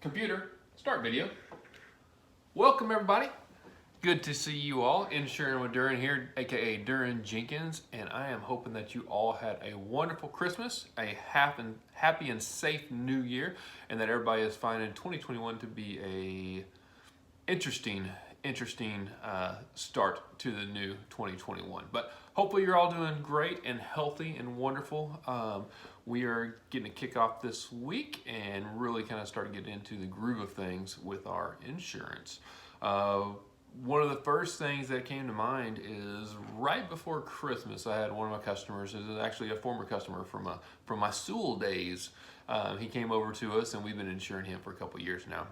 Computer, start video. Welcome everybody. Good to see you all. Insuring with Duran here, aka Duran Jenkins, and I am hoping that you all had a wonderful Christmas, a happy and safe New Year, and that everybody is finding 2021 to be a interesting start to the new 2021. But hopefully you're all doing great and healthy and wonderful. We are getting to kick off this week and really kind of start to get into the groove of things with our insurance. One of the first things that came to mind is right before Christmas, I had one of my customers, this is actually a former customer from my Sewell days. He came over to us and we've been insuring him for a couple years now.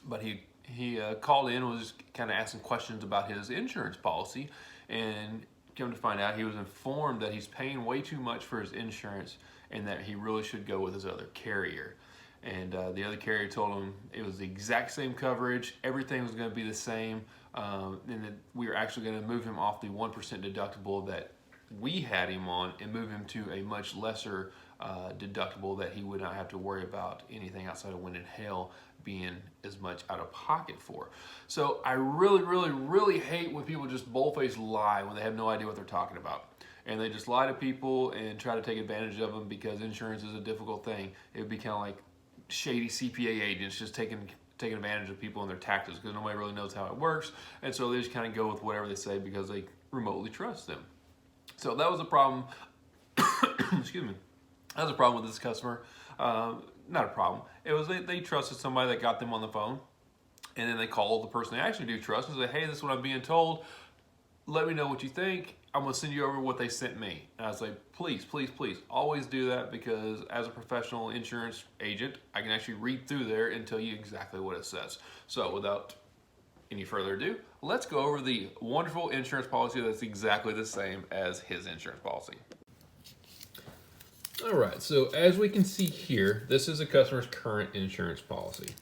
But he called in and was kind of asking questions about his insurance policy, and come to find out he was informed that he's paying way too much for his insurance and that he really should go with his other carrier. And the other carrier told him it was the exact same coverage, everything was going to be the same, and that we were actually going to move him off the 1% deductible that we had him on and move him to a much lesser deductible that he would not have to worry about anything outside of wind and hail being as much out of pocket for. So I really hate when people just boldface lie when they have no idea what they're talking about. And they just lie to people and try to take advantage of them because insurance is a difficult thing. It would be kind of like shady CPA agents just taking advantage of people and their tactics because nobody really knows how it works. And so they just kind of go with whatever they say because they remotely trust them. So that was a problem. Excuse me. That was a problem with this customer. Not a problem. It was they trusted somebody that got them on the phone, and then they called the person they actually do trust and say, "Hey, this is what I'm being told. Let me know what you think. I'm going to send you over what they sent me." And I was like, please, always do that, because as a professional insurance agent, I can actually read through there and tell you exactly what it says. So without any further ado, let's go over the wonderful insurance policy that's exactly the same as his insurance policy. All right, so as we can see here, this is a customer's current insurance policy.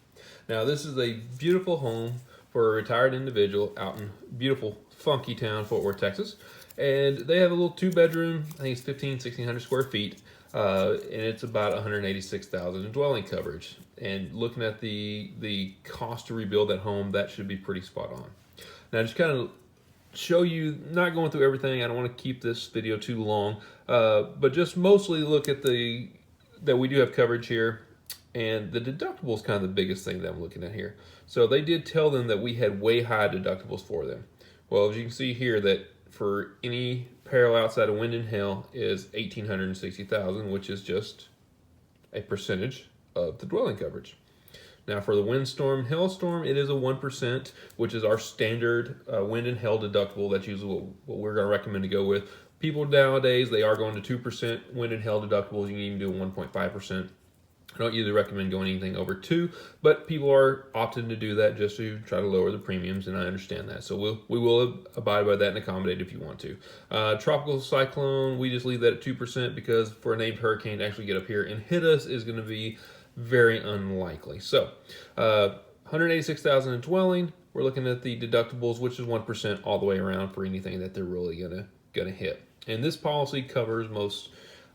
Now, this is a beautiful home for a retired individual out in beautiful, funky town, Fort Worth, Texas. And they have a little 2-bedroom, I think it's 1,600 square feet, and it's about $186,000 in dwelling coverage. And looking at the cost to rebuild that home, that should be pretty spot on. Now, just kind of show you, not going through everything, I don't want to keep this video too long, but just mostly look at that we do have coverage here, and the deductible is kind of the biggest thing that I'm looking at here. So they did tell them that we had way high deductibles for them. Well, as you can see here, that for any peril outside of wind and hail is $1,860,000, which is just a percentage of the dwelling coverage. Now, for the windstorm, hailstorm, it is a 1%, which is our standard wind and hail deductible. That's usually what we're going to recommend to go with. People nowadays, they are going to 2% wind and hail deductibles. You can even do 1.5%. I don't usually recommend going anything over 2, but people are opting to do that just to try to lower the premiums, and I understand that. So we will abide by that and accommodate if you want to. Tropical cyclone, we just leave that at 2% because for a named hurricane to actually get up here and hit us is going to be very unlikely. So $186,000 in dwelling. We're looking at the deductibles, which is 1% all the way around for anything that they're really gonna hit. And this policy covers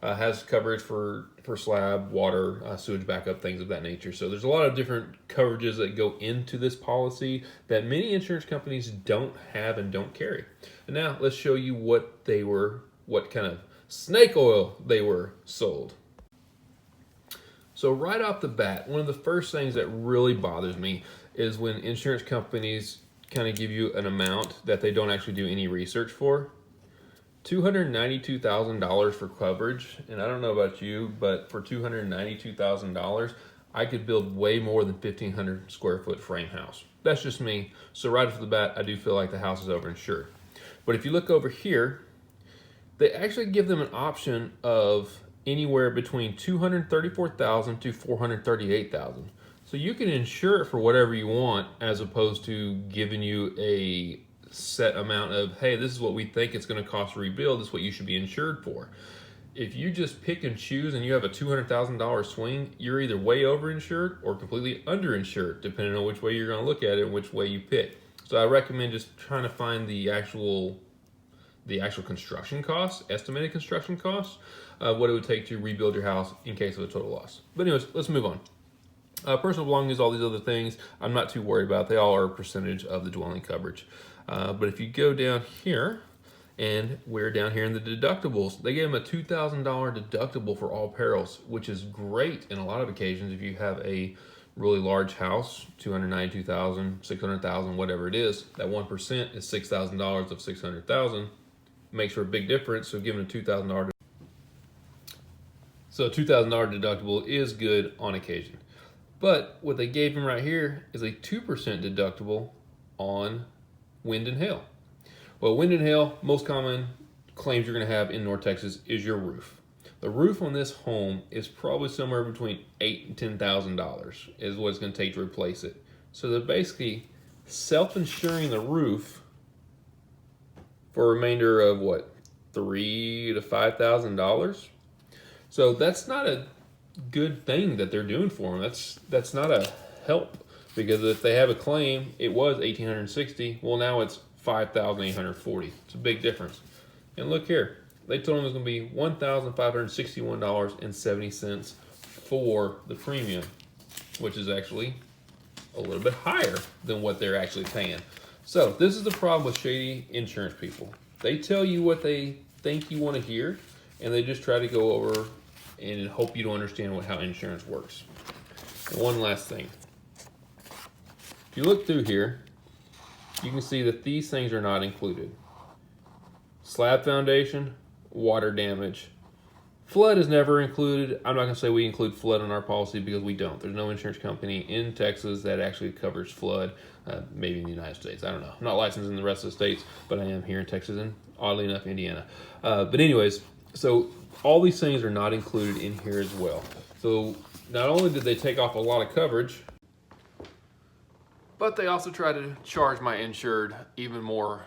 has coverage for slab, water, sewage backup, things of that nature. So there's a lot of different coverages that go into this policy that many insurance companies don't have and don't carry. And now let's show you what kind of snake oil they were sold. So right off the bat, one of the first things that really bothers me is when insurance companies kind of give you an amount that they don't actually do any research for. $292,000 for coverage, and I don't know about you, but for $292,000, I could build way more than 1,500 square foot frame house. That's just me. So right off the bat, I do feel like the house is overinsured. But if you look over here, they actually give them an option of anywhere between $234,000 to $438,000. So you can insure it for whatever you want, as opposed to giving you a set amount of, hey, this is what we think it's going to cost to rebuild, this is what you should be insured for. If you just pick and choose and you have a $200,000 swing, you're either way overinsured or completely underinsured, depending on which way you're going to look at it and which way you pick. So I recommend just trying to find the actual construction costs, estimated construction costs, what it would take to rebuild your house in case of a total loss. But anyways, let's move on. Personal belongings, all these other things, I'm not too worried about. They all are a percentage of the dwelling coverage. But if you go down here, and we're down here in the deductibles, they gave them a $2,000 deductible for all perils, which is great in a lot of occasions. If you have a really large house, 292,000, 600,000, whatever it is, that 1% is $6,000 of 600,000. Makes for a big difference. So giving a $2,000 deductible is good on occasion. But what they gave him right here is a 2% deductible on wind and hail. Well, wind and hail, most common claims you're going to have in North Texas is your roof. The roof on this home is probably somewhere between $8,000 and $10,000 is what it's going to take to replace it. So they're basically self-insuring the roof for a remainder of what, $3,000 to $5,000. So that's not a good thing that they're doing for them. That's not a help, because if they have a claim, it was $1,860. Well, now it's $5,840. It's a big difference. And look here, they told them it was going to be $1,561.70 for the premium, which is actually a little bit higher than what they're actually paying. So this is the problem with shady insurance people. They tell you what they think you want to hear, and they just try to go over and hope you don't understand how insurance works. And one last thing. If you look through here, you can see that these things are not included. Slab foundation, water damage. Flood is never included. I'm not going to say we include flood in our policy because we don't. There's no insurance company in Texas that actually covers flood, maybe in the United States. I don't know. I'm not licensed in the rest of the states, but I am here in Texas and oddly enough, Indiana. But anyways, so all these things are not included in here as well. So not only did they take off a lot of coverage, but they also tried to charge my insured even more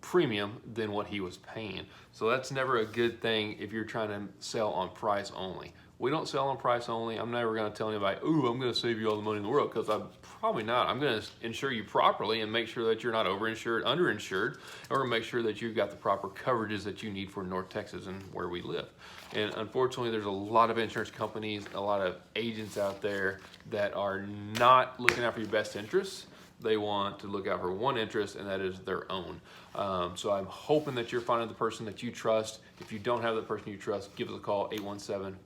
premium than what he was paying. So that's never a good thing if you're trying to sell on price only. We don't sell on price only. I'm never going to tell anybody, ooh, I'm going to save you all the money in the world, because I'm probably not. I'm going to insure you properly and make sure that you're not overinsured, underinsured, or make sure that you've got the proper coverages that you need for North Texas and where we live. And unfortunately, there's a lot of insurance companies, a lot of agents out there that are not looking out for your best interests. They want to look out for one interest, and that is their own. So I'm hoping that you're finding the person that you trust. If you don't have the person you trust, give us a call,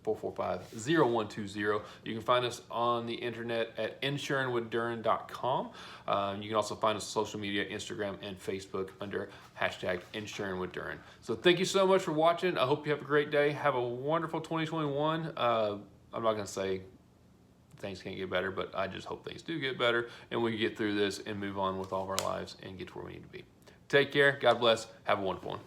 817-445-0120. You can find us on the internet at insuringwithduran.com. You can also find us on social media, Instagram and Facebook under #insuringwithduran. So thank you so much for watching. I hope you have a great day. Have a wonderful 2021. I'm not going to say things can't get better, but I just hope things do get better and we can get through this and move on with all of our lives and get to where we need to be. Take care. God bless. Have a wonderful one.